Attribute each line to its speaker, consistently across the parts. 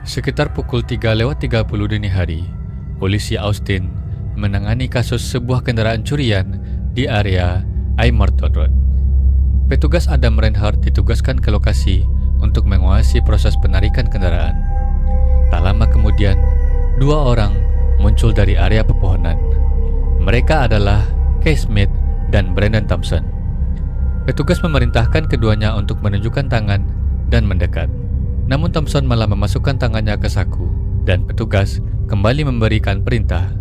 Speaker 1: Sekitar pukul 3:30 dini hari, polisi Austin menangani kasus sebuah kendaraan curian di area Immortal Road. Petugas Adam Reinhardt ditugaskan ke lokasi untuk menguasai proses penarikan kendaraan. Tak lama kemudian, dua orang muncul dari area pepohonan. Mereka adalah Kay Smith dan Brandon Thompson. Petugas memerintahkan keduanya untuk menunjukkan tangan dan mendekat. Namun Thompson malah memasukkan tangannya ke saku dan petugas kembali memberikan perintah.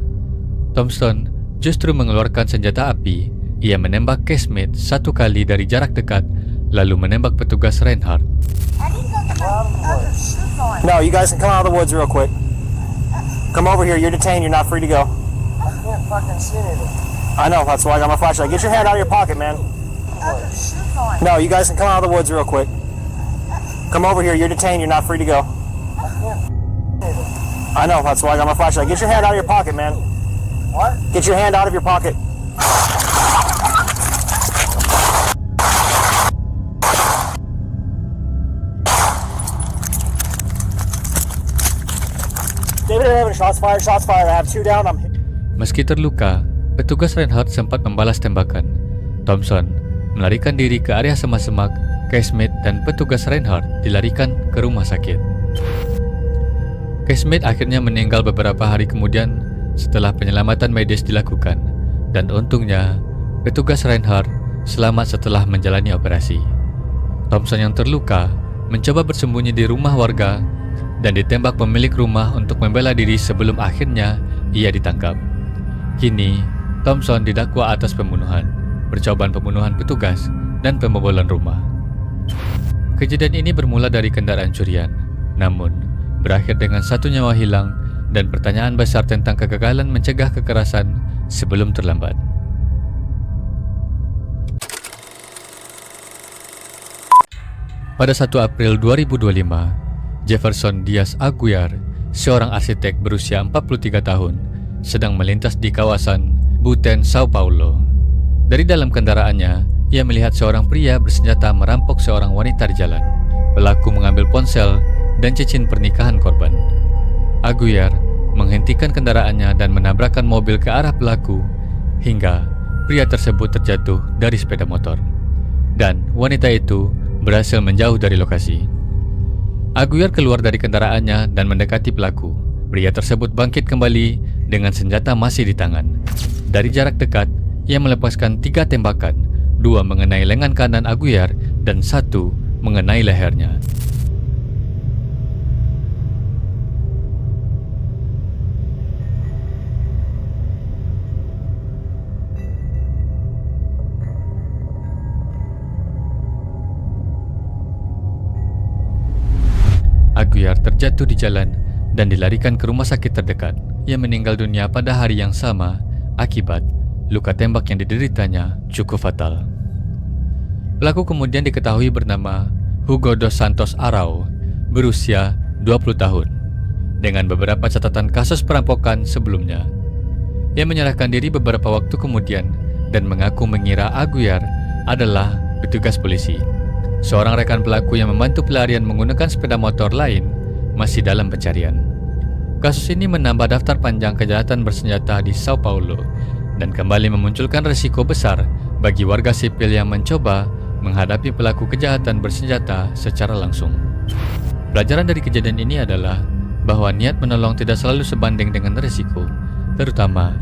Speaker 1: Thompson justru mengeluarkan senjata api. Ia menembak Kay Smith satu kali dari jarak dekat, lalu menembak petugas Reinhardt.
Speaker 2: No, you guys can come out of the woods real quick. Come over here. You're detained. You're not free to go.
Speaker 3: I can't fucking see anything.
Speaker 2: I know. That's why I got my flashlight. Get your hand out of your pocket, man. No, you guys can come out of the woods real quick. Come over here. You're detained. You're not free to go. I know. That's why I got my flashlight. Get your hand out of your pocket, man.
Speaker 3: What?
Speaker 2: Get your hand out of your pocket. David, I have shots fired. Shots fired. I have two down.
Speaker 1: Meski terluka, petugas Reinhardt sempat membalas tembakan. Thompson melarikan diri ke area semak-semak. Kay Smith dan petugas Reinhardt dilarikan ke rumah sakit. Kay Smith akhirnya meninggal beberapa hari kemudian setelah penyelamatan medis dilakukan, dan untungnya petugas Reinhardt selamat setelah menjalani operasi. Thompson yang terluka mencoba bersembunyi di rumah warga dan ditembak pemilik rumah untuk membela diri sebelum akhirnya ia ditangkap. Kini, Thompson didakwa atas pembunuhan, percobaan pembunuhan petugas, dan pembobolan rumah. Kejadian ini bermula dari kendaraan curian, namun berakhir dengan satu nyawa hilang dan pertanyaan besar tentang kegagalan mencegah kekerasan sebelum terlambat. Pada 1 April 2025, Jefferson Diaz Aguiar, seorang arsitek berusia 43 tahun, sedang melintas di kawasan Buten, Sao Paulo. Dari dalam kendaraannya, ia melihat seorang pria bersenjata merampok seorang wanita di jalan. Pelaku mengambil ponsel dan cincin pernikahan korban. Aguiar menghentikan kendaraannya dan menabrakkan mobil ke arah pelaku hingga pria tersebut terjatuh dari sepeda motor. Dan wanita itu berhasil menjauh dari lokasi. Aguiar keluar dari kendaraannya dan mendekati pelaku. Pria tersebut bangkit kembali dengan senjata masih di tangan. Dari jarak dekat, ia melepaskan 3 tembakan, 2 mengenai lengan kanan Aguiar dan 1 mengenai lehernya. Aguiar terjatuh di jalan dan dilarikan ke rumah sakit terdekat. Ia meninggal dunia pada hari yang sama akibat luka tembak yang dideritanya cukup fatal. Pelaku kemudian diketahui bernama Hugo dos Santos Arau, berusia 20 tahun, dengan beberapa catatan kasus perampokan sebelumnya. Ia menyerahkan diri beberapa waktu kemudian dan mengaku mengira Aguiar adalah petugas polisi. Seorang rekan pelaku yang membantu pelarian menggunakan sepeda motor lain masih dalam pencarian. Kasus ini menambah daftar panjang kejahatan bersenjata di Sao Paulo dan kembali memunculkan risiko besar bagi warga sipil yang mencoba menghadapi pelaku kejahatan bersenjata secara langsung. Pelajaran dari kejadian ini adalah bahwa niat menolong tidak selalu sebanding dengan risiko, terutama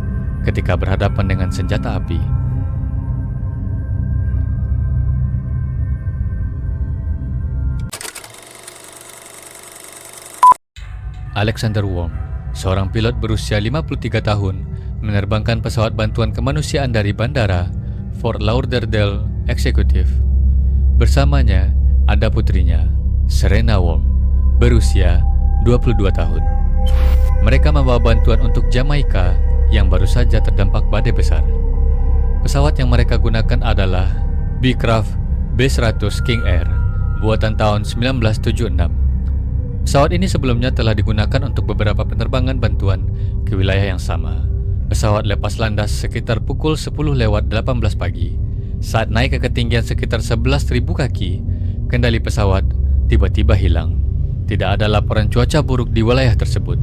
Speaker 1: ketika berhadapan dengan senjata api. Alexander Wong, seorang pilot berusia 53 tahun, menerbangkan pesawat bantuan kemanusiaan dari bandara Fort Lauderdale Executive. Bersamanya ada putrinya, Serena Wong, berusia 22 tahun. Mereka membawa bantuan untuk Jamaika yang baru saja terdampak badai besar. Pesawat yang mereka gunakan adalah Beechcraft B-100 King Air, buatan tahun 1976. Pesawat ini sebelumnya telah digunakan untuk beberapa penerbangan bantuan ke wilayah yang sama. Pesawat lepas landas sekitar pukul 10:18 pagi. Saat naik ke ketinggian sekitar 11.000 kaki, kendali pesawat tiba-tiba hilang. tidak ada laporan cuaca buruk di wilayah tersebut.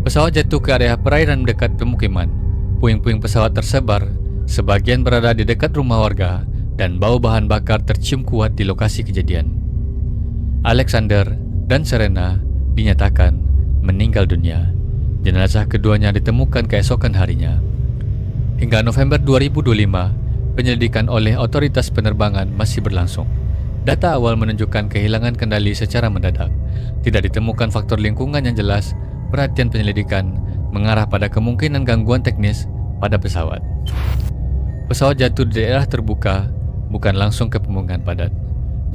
Speaker 1: Pesawat jatuh ke area perairan dekat pemukiman. Puing-puing pesawat tersebar, sebagian berada di dekat rumah warga, dan bau bahan bakar tercium kuat di lokasi kejadian. Alexander dan Serena dinyatakan meninggal dunia. Jenazah keduanya ditemukan keesokan harinya. Hingga November 2025, penyelidikan oleh otoritas penerbangan masih berlangsung. Data awal menunjukkan kehilangan kendali secara mendadak. Tidak ditemukan faktor lingkungan yang jelas. Perhatian penyelidikan mengarah pada kemungkinan gangguan teknis pada pesawat. Pesawat jatuh di daerah terbuka, bukan langsung ke pemukiman padat.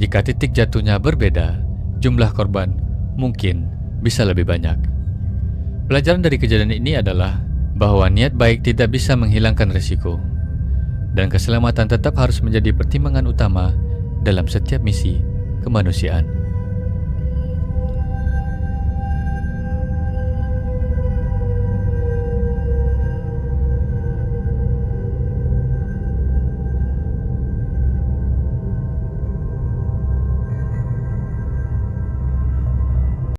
Speaker 1: Jika titik jatuhnya berbeda, jumlah korban mungkin bisa lebih banyak. Pelajaran dari kejadian ini adalah bahwa niat baik tidak bisa menghilangkan risiko, dan keselamatan tetap harus menjadi pertimbangan utama dalam setiap misi kemanusiaan.